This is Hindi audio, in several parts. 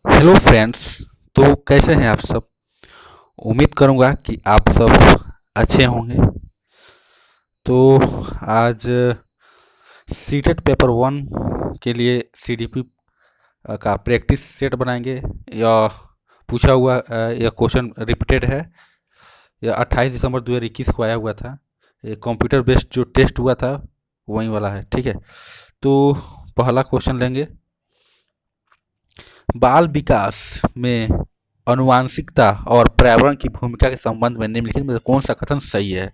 Hello friends. तो कैसे हैं आप सब। उम्मीद करूंगा कि आप सब अच्छे होंगे। तो आज सीटेट पेपर वन के लिए सीडीपी का प्रैक्टिस सेट बनाएंगे। यह पूछा हुआ यह क्वेश्चन रिपीटेड है। यह 28 दिसंबर 2021 को आया हुआ था। ये कंप्यूटर बेस्ड जो टेस्ट हुआ था वही वाला है, ठीक है। तो पहला क्वेश्चन लेंगे। बाल विकास में आनुवांशिकता और पर्यावरण की भूमिका के संबंध में निम्नलिखित में से कौन सा कथन सही है।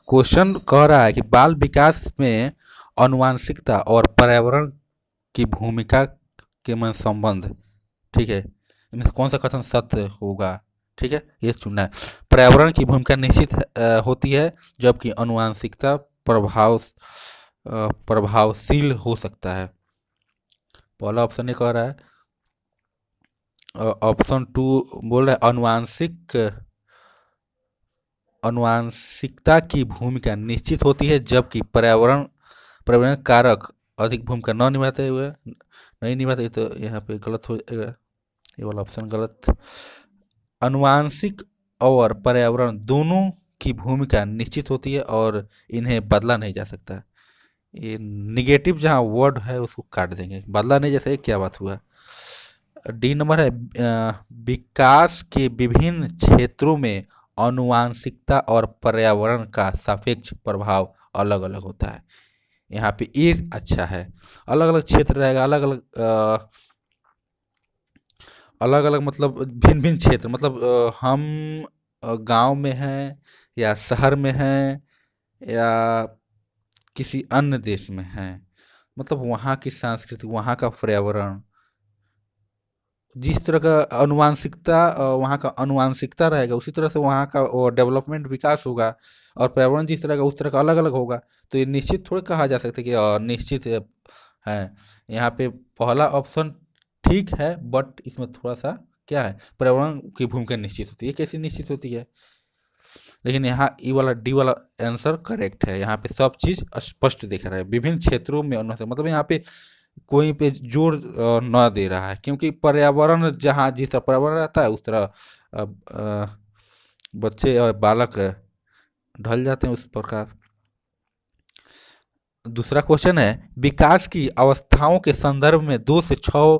क्वेश्चन कह रहा है कि बाल विकास में आनुवांशिकता और पर्यावरण की भूमिका के में संबंध, ठीक है, इनमें से कौन सा कथन सत्य होगा। ठीक है, ये चुनना है। पर्यावरण की भूमिका निश्चित होती है, जबकि आनुवांशिकता प्रभावशील हो सकता है। पहला ऑप्शन ये कह रहा है। ऑप्शन टू बोल रहा है आनुवांशिकता की भूमिका निश्चित होती है, जबकि पर्यावरण पर्यावरण कारक अधिक भूमिका न निभाते हुए नहीं निभाते। तो यहाँ पे गलत हो जाएगा, ये वाला ऑप्शन गलत। आनुवांशिक और पर्यावरण दोनों की भूमिका निश्चित होती है और इन्हें बदला नहीं जा सकता। ये निगेटिव जहाँ वर्ड है उसको काट देंगे, बदला नहीं जैसे क्या बात हुआ। डी नंबर है विकास के विभिन्न क्षेत्रों में आनुवांशिकता और पर्यावरण का सापेक्ष प्रभाव अलग अलग होता है। यहाँ पे ये अच्छा है। अलग अलग क्षेत्र रहेगा, अलग अलग अलग अलग मतलब भिन्न भिन्न क्षेत्र, मतलब हम गांव में हैं या शहर में हैं या किसी अन्य देश में हैं, मतलब वहाँ की संस्कृति, वहाँ का पर्यावरण, जिस तरह का आनुवांशिकता वहाँ का आनुवांशिकता रहेगा उसी तरह से वहाँ का डेवलपमेंट विकास होगा। और पर्यावरण जिस तरह का उस तरह का अलग अलग होगा। तो ये निश्चित थोड़ी कहा जा सकता है कि निश्चित है। यहाँ पे पहला ऑप्शन ठीक है, बट इसमें थोड़ा सा क्या है, पर्यावरण की भूमिका निश्चित होती है। कैसे निश्चित होती है, लेकिन यहाँ ई वाला डी वाला आंसर करेक्ट है। यहाँ पे सब चीज स्पष्ट दिख रहा है। विभिन्न क्षेत्रों में मतलब यहाँ पे कोई पे जोर न दे रहा है, क्योंकि पर्यावरण जहाँ जिस तरह पर्यावरण रहता है उस तरह बच्चे और बालक ढल जाते हैं उस प्रकार। दूसरा क्वेश्चन है विकास की अवस्थाओं के संदर्भ में 2 से 6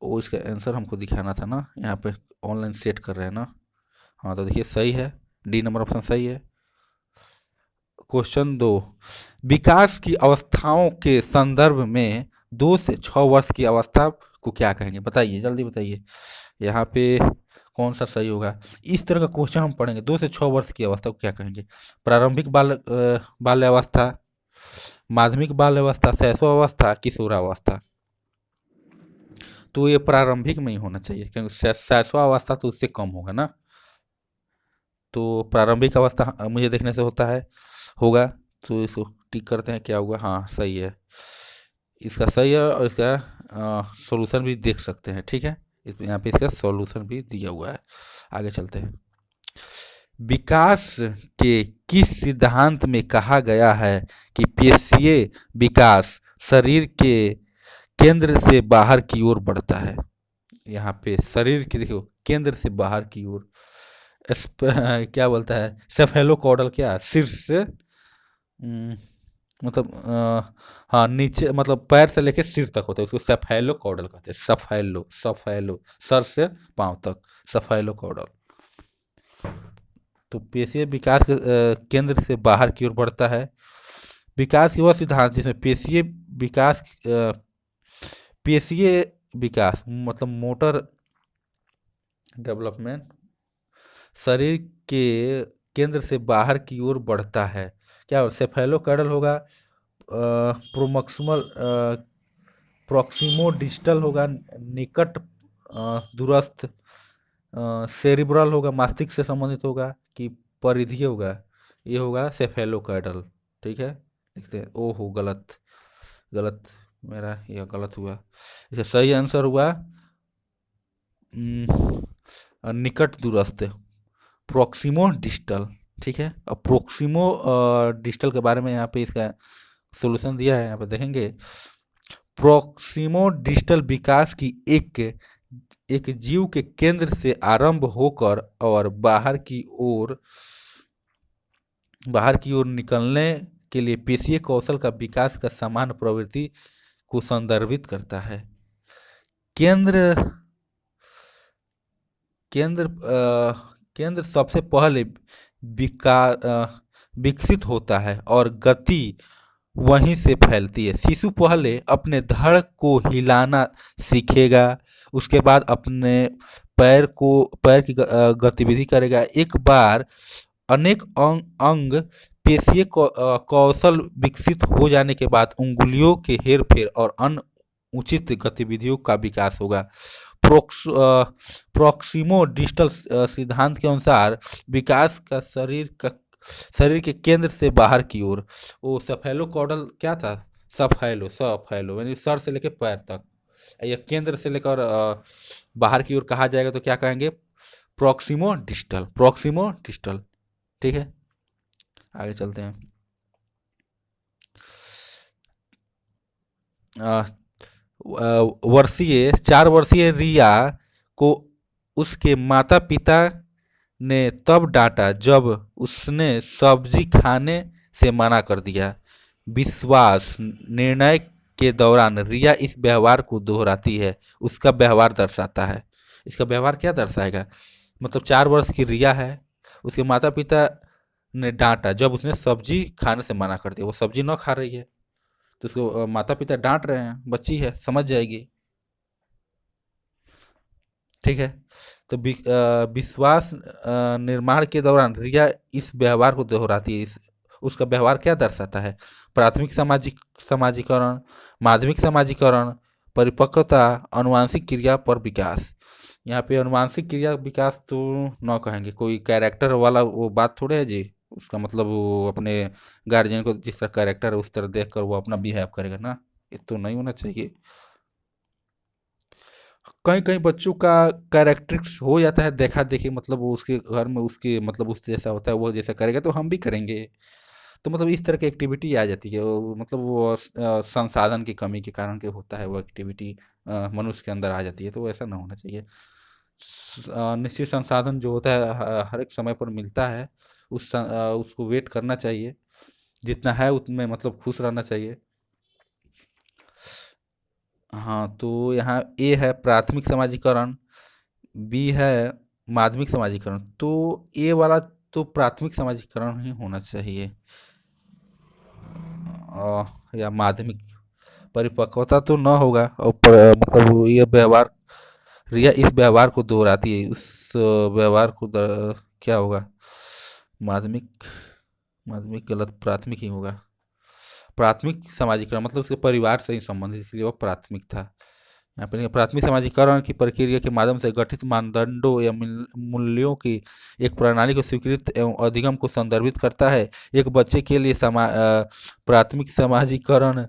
वो इसका आंसर हमको दिखाना था ना, यहाँ पे ऑनलाइन सेट कर रहे हैं ना। हाँ तो देखिए सही है, डी नंबर ऑप्शन सही है। क्वेश्चन 2, विकास की अवस्थाओं के संदर्भ में 2 से 6 वर्ष की अवस्था को क्या कहेंगे, बताइए जल्दी बताइए। यहाँ पे कौन सा सही होगा। इस तरह का क्वेश्चन हम पढ़ेंगे, 2 से 6 वर्ष की अवस्था को क्या कहेंगे। प्रारंभिक बाल्यावस्था, माध्यमिक बाल्यावस्था, शैशवावस्था, किशोरावस्था। तो ये प्रारंभिक में ही होना चाहिए, क्योंकि शैशवावस्था तो उससे कम होगा ना। तो प्रारंभिक अवस्था मुझे देखने से होता है होगा। तो इसको टिक करते हैं, क्या हुआ, हाँ सही है। इसका सही है और इसका सॉल्यूशन भी देख सकते हैं, ठीक है। यहाँ पे इसका सॉल्यूशन भी दिया हुआ है। आगे चलते हैं। विकास के किस सिद्धांत में कहा गया है कि पेशीय विकास शरीर के केंद्र से बाहर की ओर बढ़ता है। यहाँ पे शरीर की देखो केंद्र से बाहर की ओर क्या बोलता है, सेफेलोकॉडल, क्या शीर्ष से मतलब हाँ नीचे, मतलब पैर से लेके सिर तक होता है, उसको सेफेलोकॉडल कहते हैं। सफैलो सफैलो सर से पांव तक, सफैलोकॉडल। तो पेशीय विकास के केंद्र से बाहर की ओर बढ़ता है। विकास की वह सिद्धांत जिसमें पेशीय विकास मतलब मोटर डेवलपमेंट शरीर के केंद्र से बाहर की ओर बढ़ता है। क्या सेफेलोकैडल होगा, प्रोमक्सिमल प्रॉक्सिमो डिजिटल होगा, निकट दूरस्थ सेरिब्रल होगा, मस्तिष्क से संबंधित होगा, कि परिधीय होगा। ये होगा सेफेलोकैडल, ठीक है। देखते हैं, ओहो गलत गलत, मेरा यह गलत हुआ। इसका सही आंसर हुआ निकट दूरस्थ, प्रोक्सिमो डिजिटल, ठीक है। अब प्रोक्सिमो डिजिटल के बारे में यहाँ पे इसका सोल्यूशन दिया है, यहाँ पे देखेंगे। प्रोक्सिमो डिजिटल विकास की एक एक जीव के केंद्र से आरंभ होकर और बाहर की ओर निकलने के लिए पेशीय कौशल का विकास का सामान्य प्रवृत्ति को संदर्भित करता है। केंद्र केंद्र केंद्र सबसे पहले विकसित होता है और गति वहीं से फैलती है। शिशु पहले अपने धड़ को हिलाना सीखेगा, उसके बाद अपने पैर की गतिविधि करेगा। एक बार अनेक अंग पेशीय कौशल विकसित हो जाने के बाद उंगलियों के हेरफेर और अन्य उचित गतिविधियों का विकास होगा। प्रोक्सिमो डिजिटल सिद्धांत के अनुसार विकास का शरीर के केंद्र से बाहर की ओर। वो सफेलोकॉर्डल क्या था? सफेलो यानी सर से लेकर पैर तक, या केंद्र से लेकर बाहर की ओर कहा जाएगा तो क्या कहेंगे? प्रोक्सिमो डिजिटल। ठीक है, आगे चलते हैं। वर्षीय 4 वर्षीय रिया को उसके माता पिता ने तब डांटा जब उसने सब्जी खाने से मना कर दिया। विश्वास निर्णय के दौरान रिया इस व्यवहार को दोहराती है, उसका व्यवहार दर्शाता है। इसका व्यवहार क्या दर्शाएगा? मतलब 4 वर्ष की रिया है, उसके माता पिता ने डांटा जब उसने सब्जी खाने से मना कर दिया। वो सब्जी न खा रही है तो उसको माता पिता डांट रहे हैं, बच्ची है समझ जाएगी। ठीक है, तो विश्वास निर्माण के दौरान रिया इस व्यवहार को दोहराती है। उसका व्यवहार क्या दर्शाता है? प्राथमिक समाजीकरण, माध्यमिक समाजीकरण, परिपक्वता, अनुवांशिक क्रिया पर विकास। यहाँ पे अनुवांशिक क्रिया विकास तो न कहेंगे, कोई कैरेक्टर वाला वो बात थोड़े है जी। उसका मतलब वो अपने गार्जियन को जिस तरह कैरेक्टर है उस तरह देख कर वो अपना बिहेव करेगा ना, ये तो नहीं होना चाहिए। कहीं कहीं बच्चों का कैरेक्टरिक्स हो जाता है देखा देखी, मतलब वो उसके घर में उसके मतलब उस जैसा होता है, वो जैसा करेगा तो हम भी करेंगे। तो मतलब इस तरह की एक्टिविटी आ जाती है, मतलब वो संसाधन की कमी के कारण के होता है वो एक्टिविटी मनुष्य के अंदर आ जाती है, तो ऐसा ना होना चाहिए। निश्चित संसाधन जो होता है हर एक समय पर मिलता है, उसको वेट करना चाहिए, जितना है उतने मतलब खुश रहना चाहिए। हाँ, तो यहाँ ए है प्राथमिक समाजीकरण, बी है माध्यमिक समाजीकरण। तो ए वाला तो प्राथमिक समाजीकरण ही होना चाहिए, या माध्यमिक। परिपक्वता तो न होगा, और मतलब ये व्यवहार, रिया इस व्यवहार को दोहराती है, उस व्यवहार को क्या होगा? माध्यमिक माध्यमिक गलत, प्राथमिक ही होगा। प्राथमिक समाजीकरण मतलब उसके परिवार से ही संबंधित, इसलिए वह प्राथमिक था। यहाँ पर प्राथमिक समाजीकरण की प्रक्रिया के माध्यम से गठित मानदंडों या मूल्यों की एक प्रणाली को स्वीकृत एवं अधिगम को संदर्भित करता है। एक बच्चे के लिए प्राथमिक समाजीकरण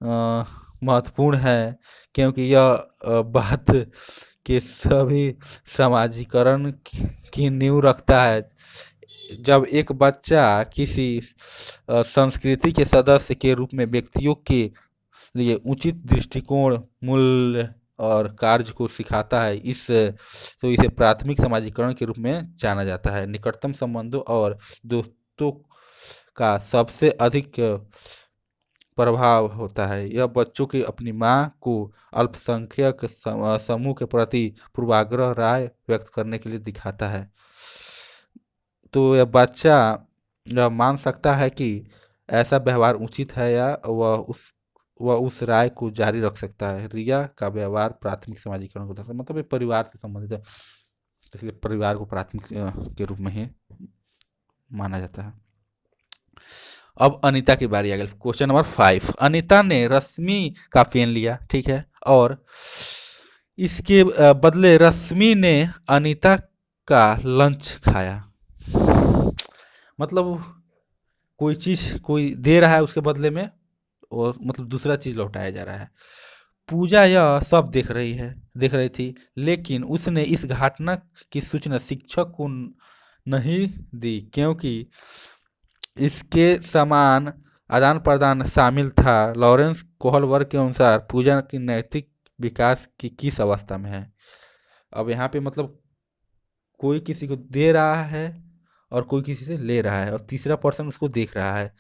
महत्वपूर्ण है, क्योंकि यह बात के सभी समाजीकरण की नींव रखता है। जब एक बच्चा किसी संस्कृति के सदस्य के रूप में व्यक्तियों के लिए उचित दृष्टिकोण, मूल्य और कार्य को सिखाता है, तो इसे प्राथमिक समाजीकरण के रूप में जाना जाता है। निकटतम संबंधों और दोस्तों का सबसे अधिक प्रभाव होता है। यह बच्चों की अपनी माँ को अल्पसंख्यक समूह के प्रति पूर्वाग्रह राय व्यक्त करने के लिए दिखाता है। तो यह बच्चा यह मान सकता है कि ऐसा व्यवहार उचित है, या वह उस राय को जारी रख सकता है। रिया का व्यवहार प्राथमिक समाजीकरण को दर्शाता है, मतलब ये परिवार से संबंधित है, इसलिए परिवार को प्राथमिक के रूप में ही माना जाता है। अब अनीता की बारी आ गई। Question number 5। अनीता ने रश्मि का पेन लिया, ठीक है, और इसके बदले रश्मि ने अनीता का लंच खाया। मतलब कोई चीज कोई दे रहा है उसके बदले में, और मतलब दूसरा चीज लौटाया जा रहा है। पूजा यह सब देख रही थी, लेकिन उसने इस घटना की सूचना शिक्षक को नहीं दी, क्योंकि इसके समान आदान प्रदान शामिल था। लॉरेंस कोहलवर्ग के अनुसार पूजा की नैतिक विकास की किस अवस्था में है। अब यहाँ पे मतलब कोई किसी को दे रहा है और कोई किसी से ले रहा है और तीसरा पर्सन उसको देख रहा है।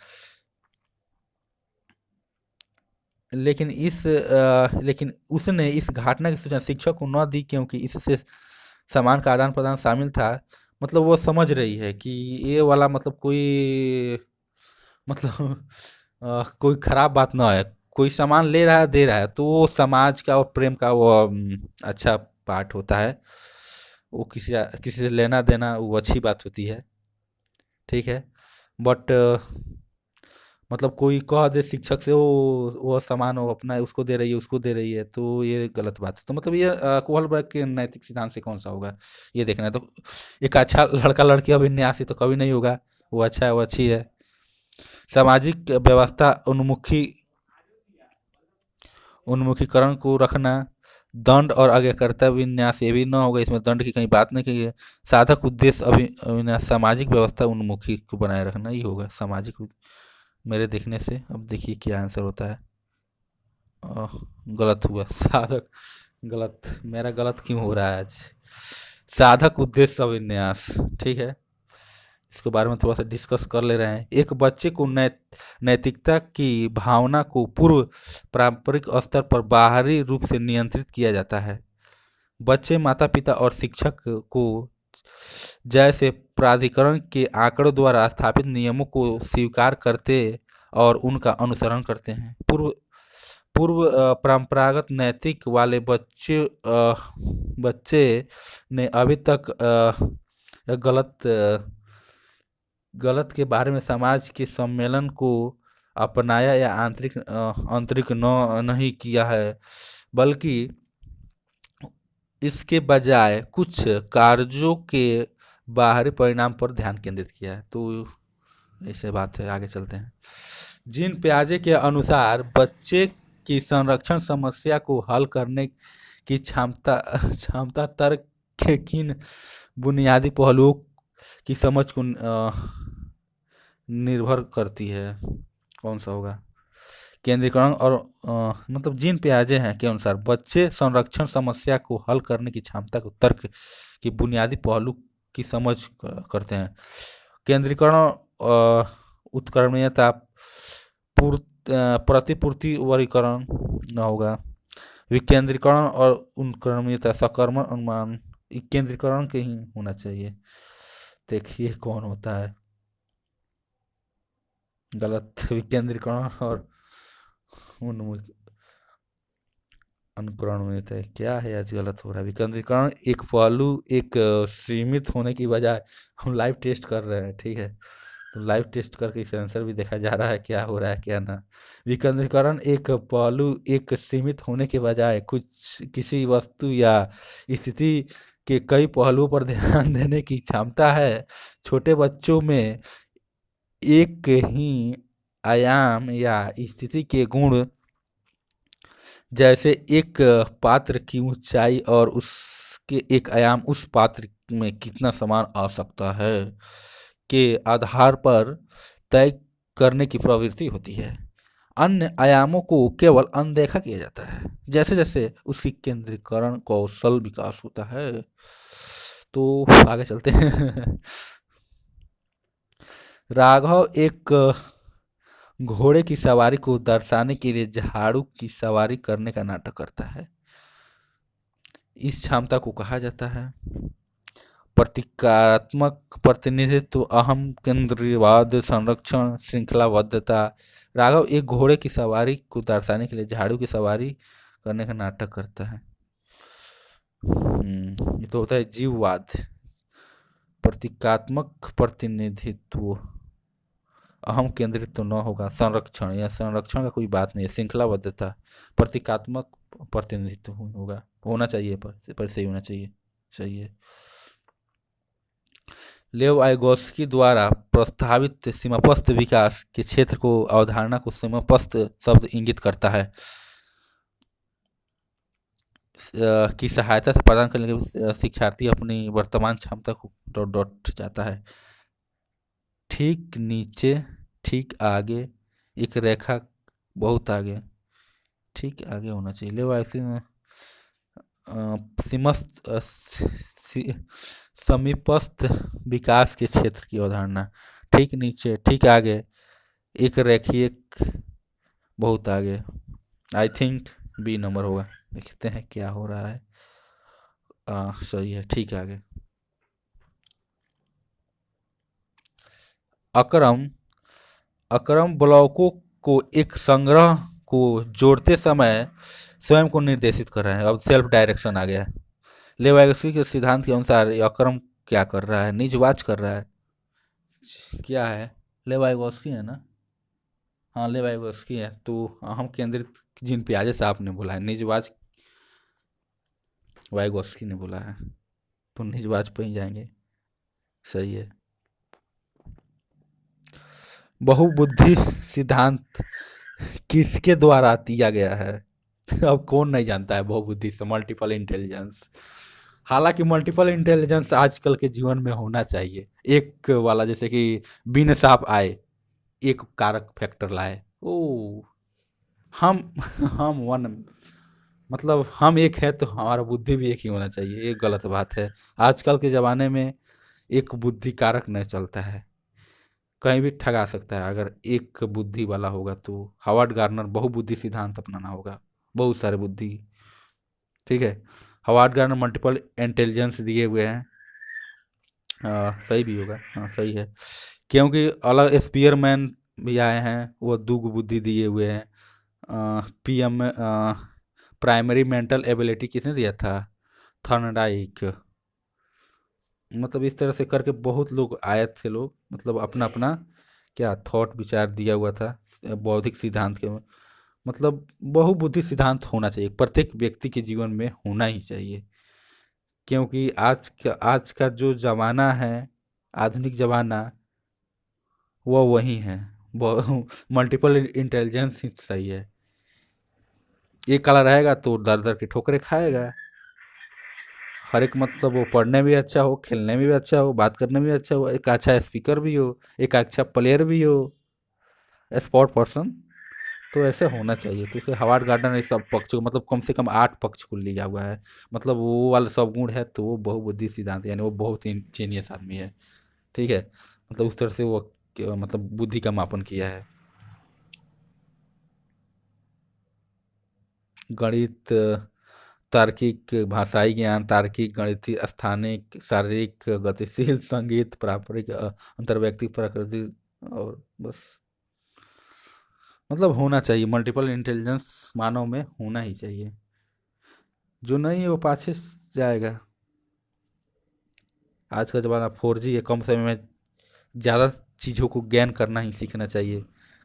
लेकिन उसने इस घटना की सूचना शिक्षक को न दी क्योंकि इससे सामान का आदान प्रदान शामिल था। मतलब वो समझ रही है कि ये वाला मतलब कोई मतलब कोई खराब बात ना है। कोई सामान ले रहा है दे रहा है तो वो समाज का और प्रेम का वो अच्छा पार्ट होता है। वो किसी से लेना देना वो अच्छी बात होती है। ठीक है। बट मतलब कोई कह दे शिक्षक से वो सामान वो अपना उसको दे रही है उसको दे रही है तो ये गलत बात है। तो मतलब ये कोहलबर्ग के नैतिक सिद्धांत से कौन सा होगा ये देखना है। तो एक अच्छा लड़का लड़की अभिन्यासी तो कभी नहीं होगा। वो अच्छा है वो अच्छी है। सामाजिक व्यवस्था उन्मुखीकरण को रखना। दंड और आज्ञाकर्ता विन्यास ये भी ना होगा। इसमें दंड की कहीं बात नहीं की है। साधक उद्देश्य अभिविन्यास सामाजिक व्यवस्था उन्मुखी को बनाए रखना ही होगा सामाजिक मेरे देखने से। अब देखिए क्या आंसर होता है। अ, गलत हुआ साधक। गलत मेरा गलत क्यों हो रहा है आज। साधक उद्देश्य अभिन्यास। ठीक है। इसके बारे में थोड़ा सा डिस्कस कर ले रहे हैं। एक बच्चे को नैतिकता की भावना को पूर्व पारंपरिक स्तर पर बाहरी रूप से नियंत्रित किया जाता है। बच्चे माता पिता और शिक्षक को जैसे प्राधिकरण के आंकड़ों द्वारा स्थापित नियमों को स्वीकार करते और उनका अनुसरण करते हैं। पूर्व पूर्व परंपरागत नैतिक वाले बच्चे ने अभी तक गलत गलत के बारे में समाज के सम्मेलन को अपनाया या आंतरिक नहीं किया है बल्कि इसके बजाय कुछ कार्यों के बाहरी परिणाम पर ध्यान केंद्रित किया है। तो ऐसे बात है आगे चलते हैं। जीन पियाजे के अनुसार बच्चे की संरक्षण समस्या को हल करने की क्षमता क्षमता तर्क के किन बुनियादी पहलुओं की समझ को निर्भर करती है। कौन सा होगा। केंद्रीकरण और मतलब जीन पियाजे हैं के अनुसार बच्चे संरक्षण समस्या को हल करने की क्षमता को तर्क की बुनियादी पहलू की समझ करते हैं। केंद्रीकरण उत्क्रमणीयता प्रतिपूर्ति वर्गीकरण न होगा। विकेंद्रीकरण और उत्क्रमणीयता सकर्मक अनुमान केंद्रीकरण के ही होना चाहिए। देखिए कौन होता है गलत। विकेंद्रीकरण और अनुकरण में था क्या है आज गलत हो रहा है। विकेंद्रीकरण एक पहलू एक सीमित होने की बजाय हम लाइव टेस्ट कर रहे हैं। ठीक है। तो लाइव टेस्ट करके इस आंसर भी देखा जा रहा है क्या हो रहा है क्या ना। विकेंद्रीकरण एक पहलू एक सीमित होने के बजाय कुछ किसी वस्तु या स्थिति के कई पहलुओं पर ध्यान देने की क्षमता है। छोटे बच्चों में एक ही आयाम या स्थिति के गुण जैसे एक पात्र की ऊंचाई और उसके एक आयाम उस पात्र में कितना सामान आ सकता है के आधार पर तय करने की प्रवृत्ति होती है। अन्य आयामों को केवल अनदेखा किया जाता है जैसे जैसे उसकी केंद्रीकरण कौशल विकास होता है। तो आगे चलते हैं। राघव एक घोड़े की सवारी को दर्शाने के लिए झाड़ू की सवारी करने का नाटक करता है। इस क्षमता को कहा जाता है प्रतीकात्मक प्रतिनिधित्व अहम केंद्रीयवाद संरक्षण श्रृंखलाबद्धता। राघव एक घोड़े की सवारी को दर्शाने के लिए झाड़ू की सवारी करने का नाटक करता है। ये तो होता है जीववाद। प्रतीकात्मक प्रतिनिधित्व अहम केंद्रित तो न होगा। संरक्षण या संरक्षण का कोई बात नहीं है। श्रृंखलाबद्धता प्रतीकात्मक प्रतिनिधित्व होगा होना चाहिए पर सही होना चाहिए। सही है। लेव वाइगोत्स्की द्वारा प्रस्तावित सीमापस्थ विकास के क्षेत्र को अवधारणा को सीमापस्थ शब्द इंगित करता है की सहायता से प्रदान करने के शिक्षार्थी अपनी वर्तमान क्षमता को डॉट डॉट जाता है। ठीक नीचे ठीक आगे एक रेखा बहुत आगे, ठीक है, आगे होना चाहिए। ले ऐसे सिमस्त समीपस्थ विकास के क्षेत्र की अवधारणा, ठीक नीचे, ठीक आगे, एक रेखीय बहुत आगे। आई थिंक बी नंबर होगा, देखते हैं क्या हो रहा है। सही है, ठीक है आगे। अक्रम अक्रम ब्लॉकों को एक संग्रह को जोड़ते समय स्वयं को निर्देशित कर रहे हैं। अब सेल्फ डायरेक्शन आ गया है। लेवाइगस्की के सिद्धांत के अनुसार ये अक्रम क्या कर रहा है, निजवाच कर रहा है। क्या है, लेवाइगस्की है ना? हाँ लेवाइगस्की है, तो हम केंद्रित जिन पे आज साहब ने बोला है, निजवाच वाइगोस्की ने बोला है, तो निजवाच पे ही जाएंगे। सही है। बहुबुद्धि सिद्धांत किसके द्वारा दिया गया है? अब कौन नहीं जानता है बहुबुद्धि से, मल्टीपल इंटेलिजेंस। हालांकि मल्टीपल इंटेलिजेंस आजकल के जीवन में होना चाहिए। एक वाला जैसे कि बिन साहब आए, एक कारक फैक्टर लाए, ओ हम हम वन, मतलब हम एक है तो हमारा बुद्धि भी एक ही होना चाहिए, ये गलत बात है। आजकल के ज़माने में एक बुद्धि कारक नहीं चलता है, कहीं भी ठगा सकता है अगर एक बुद्धि वाला होगा। तो हावर्ड गार्नर बहुबुद्धि सिद्धांत अपनाना होगा, बहुत सारे बुद्धि। ठीक है, हावर्ड गार्नर मल्टीपल इंटेलिजेंस दिए हुए हैं। सही भी होगा, हाँ सही है, क्योंकि अलग स्पीयरमैन भी आए हैं, वो दो बुद्धि दिए हुए हैं। पीएम प्राइमरी मेंटल एबिलिटी किसने दिया था? थॉर्नडाइक। मतलब इस तरह से करके बहुत लोग आए थे, लोग मतलब अपना अपना क्या थॉट विचार दिया हुआ था बौद्धिक सिद्धांत के। मतलब बहुबुद्धि सिद्धांत होना चाहिए, प्रत्येक व्यक्ति के जीवन में होना ही चाहिए, क्योंकि आज का जो जमाना है, आधुनिक जमाना, वो वही है। मल्टीपल इंटेलिजेंस ही सही है। एक कला रहेगा तो दर दर की ठोकरें खाएगा। हर एक मतलब वो पढ़ने में भी अच्छा हो, खेलने में भी अच्छा हो, बात करने में भी अच्छा हो, एक अच्छा स्पीकर भी हो, एक अच्छा प्लेयर भी हो, स्पोर्ट पर्सन, तो ऐसे होना चाहिए। तो इसे हावर्ड गार्डन ने सब पक्ष को, मतलब कम से कम 8 पक्ष को लिया हुआ है। मतलब वो वाला सब गुण है, तो वो बहुबुद्धि सिद्धांत, यानी वो बहुत इंजीनियस आदमी है। ठीक है, मतलब उस तरह से वो मतलब बुद्धि का मापन किया है। गणित, तार्किक भाषाई ज्ञान, तार्किक गणितीय, स्थानिक, शारीरिक, गतिशील, संगीत, पारंपरिक, अंतर्वैयक्तिक, प्राकृतिक, और बस। मतलब होना चाहिए, मल्टीपल इंटेलिजेंस मानव में होना ही चाहिए। जो नहीं है वो पाछे जाएगा। आज का ज़माना 4G है, कम समय में ज़्यादा चीज़ों को ज्ञान करना ही सीखना चाहिए,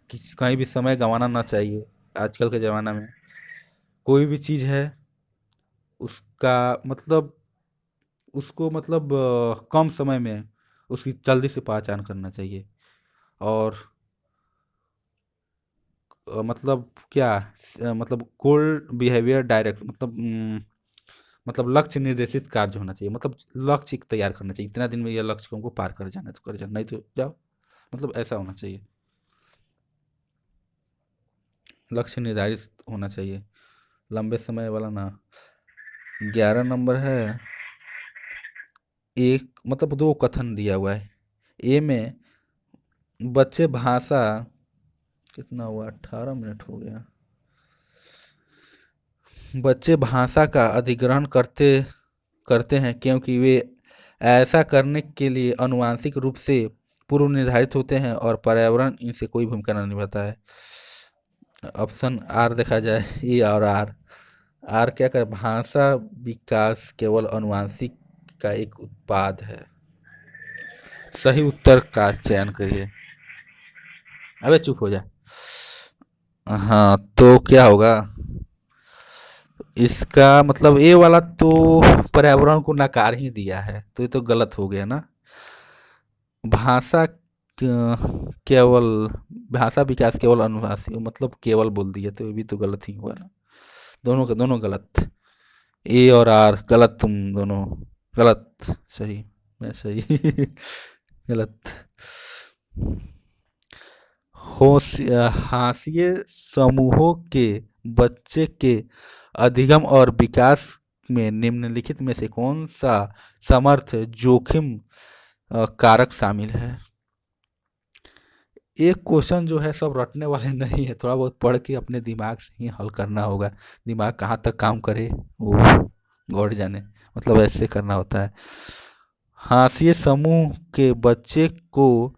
किसी कहीं भी समय गंवाना ना चाहिए। आजकल के ज़माना में कोई भी चीज़ है, उसका मतलब उसको मतलब कम समय में उसकी जल्दी से पहचान करना चाहिए। और मतलब क्या, मतलब गोल बिहेवियर डायरेक्ट, मतलब लक्ष्य निर्देशित कार्य होना चाहिए। मतलब लक्ष्य तैयार करना चाहिए, इतना दिन में यह लक्ष्य को हमको पार कर जाना है तो कर जाना, नहीं तो जाओ, मतलब ऐसा होना चाहिए। लक्ष्य निर्धारित होना चाहिए, लंबे समय वाला ना। 11 नंबर है, एक मतलब दो कथन दिया हुआ है। ए में बच्चे भाषा, कितना हुआ, 18 मिनट हो गया। बच्चे भाषा का अधिग्रहण करते करते हैं क्योंकि वे ऐसा करने के लिए आनुवांशिक रूप से पूर्व निर्धारित होते हैं और पर्यावरण इनसे कोई भूमिका नहीं निभाता है। ऑप्शन आर देखा जाए, ए और आर। आर क्या कर, भाषा विकास केवल आनुवांशिक का एक उत्पाद है। सही उत्तर का चयन करिए। अबे चुप हो जा। हाँ तो क्या होगा इसका, मतलब ए वाला तो पर्यावरण को नकार ही दिया है, तो ये तो गलत हो गया ना। भाषा केवल, भाषा विकास केवल अनुभाषी, मतलब केवल बोल दिया, तो ये भी तो गलत ही हुआ ना। दोनों का दोनों गलत, ए और आर गलत, तुम दोनों गलत। सही, मैं सही। गलत हाशिए समूहों के बच्चे के अधिगम और विकास में निम्नलिखित में से कौन सा समर्थ जोखिम कारक शामिल है? एक क्वेश्चन जो है सब रटने वाले नहीं है, थोड़ा बहुत पढ़ के अपने दिमाग से ही हल करना होगा। दिमाग कहाँ तक काम करे वो गॉड जाने, मतलब ऐसे करना होता है। हाशिए समूह के बच्चे को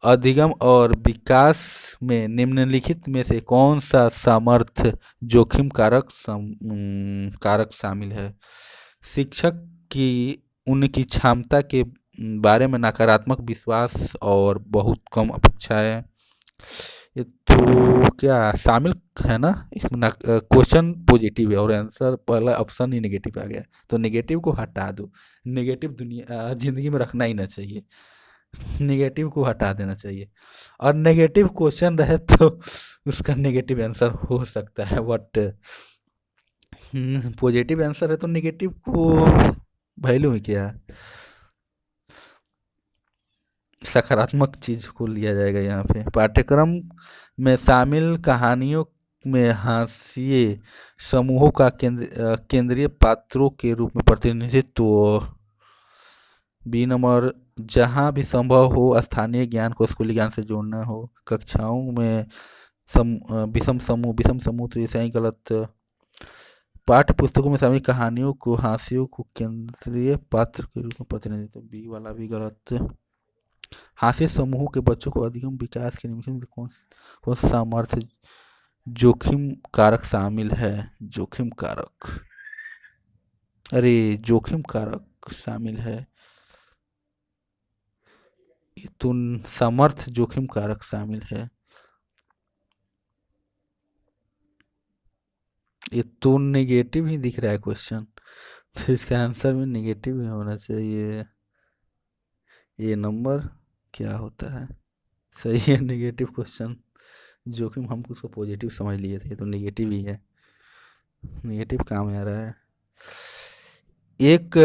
अधिगम और विकास में निम्नलिखित में से कौन सा सामर्थ जोखिम कारक शामिल है? शिक्षक की उनकी क्षमता के बारे में नकारात्मक विश्वास और बहुत कम अपेक्षाएं, ये तो क्या शामिल है ना इसमें? क्वेश्चन पॉजिटिव है और आंसर पहला ऑप्शन ही नेगेटिव आ गया, तो नेगेटिव को हटा दो। नेगेटिव दुनिया जिंदगी में रखना ही ना चाहिए, नेगेटिव को हटा देना चाहिए। और नेगेटिव क्वेश्चन रहे तो उसका नेगेटिव आंसर हो सकता है, बट पॉजिटिव आंसर है तो नेगेटिव को वैल्यू है क्या? सकारात्मक चीज को लिया जाएगा यहाँ पे। पाठ्यक्रम में शामिल कहानियों में हाशिए समूहों का केंद्रीय पात्रों के रूप में प्रतिनिधित्व। बी नंबर, जहाँ भी संभव हो स्थानीय ज्ञान को स्कूली ज्ञान से जोड़ना हो। कक्षाओं में विषम समूह तो ये सही गलत। पाठ्य पुस्तकों में शामिल कहानियों को हाशियों को केंद्रीय पात्र के रूप में प्रतिनिधित्व, बी वाला भी गलत। हाशिए समूह के बच्चों को अधिगम विकास के निमित्त में कौन कौन सा सामर्थ्य जोखिम कारक शामिल है? जोखिम कारक, अरे जोखिम कारक शामिल है, ये तो समर्थ जोखिम कारक शामिल है, ये तो नेगेटिव ही दिख रहा है क्वेश्चन, तो इसका आंसर भी नेगेटिव ही होना चाहिए। ये नंबर क्या होता है? सही है, नेगेटिव क्वेश्चन। जोखिम हम उसको पॉजिटिव समझ लिए थे, तो नेगेटिव ही है, नेगेटिव काम आ रहा है। एक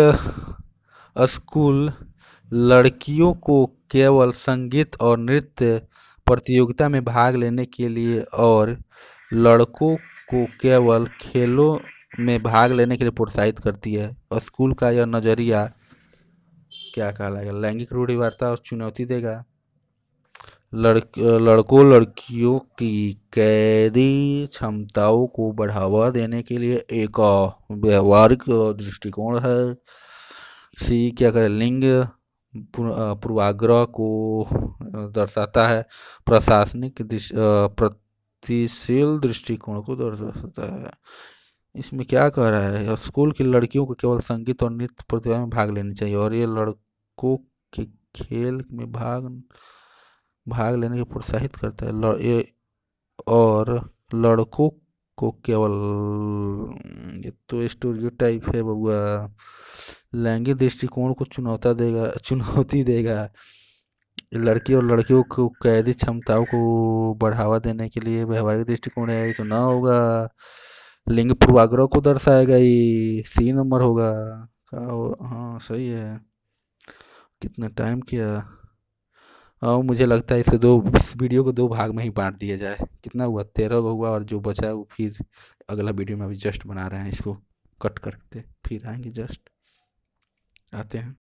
स्कूल लड़कियों को केवल संगीत और नृत्य प्रतियोगिता में भाग लेने के लिए और लड़कों को केवल खेलों में भाग लेने के लिए प्रोत्साहित करती है। स्कूल का यह नजरिया क्या कहलाएगा? लैंगिक रूढ़िवादिता और चुनौती देगा। लड़कों लड़कियों की कैदी क्षमताओं को बढ़ावा देने के लिए एक व्यवहारिक दृष्टिकोण है। सी क्या करे, लिंग पूर्वाग्रह को दर्शाता है। प्रशासनिक प्रतिशील दृष्टिकोण को दर्शाता है। इसमें क्या कह रहा है? स्कूल की लड़कियों को केवल संगीत और नृत्य प्रतियोगिता में भाग लेनी चाहिए और ये लड़कों के खेल में भाग लेने के प्रोत्साहित करता है। और लड़कों को केवल, ये तो स्टीरियोटाइप है बउआ। लैंगिक दृष्टिकोण को चुनौती देगा। लड़की और लड़कियों को कैदी क्षमताओं को बढ़ावा देने के लिए व्यवहारिक दृष्टिकोण है, ये तो ना होगा। लिंग पूर्वाग्रह को दर्शाएगा, ये सी नंबर होगा। हाँ सही है। कितना टाइम किया? हाँ मुझे लगता है इस वीडियो को दो भाग में ही बांट दिया जाए। कितना हुआ? 13 हुआ, और जो बचा है वो फिर अगला वीडियो में अभी जस्ट बना रहे हैं, इसको कट करते फिर आएंगे, जस्ट आते हैं।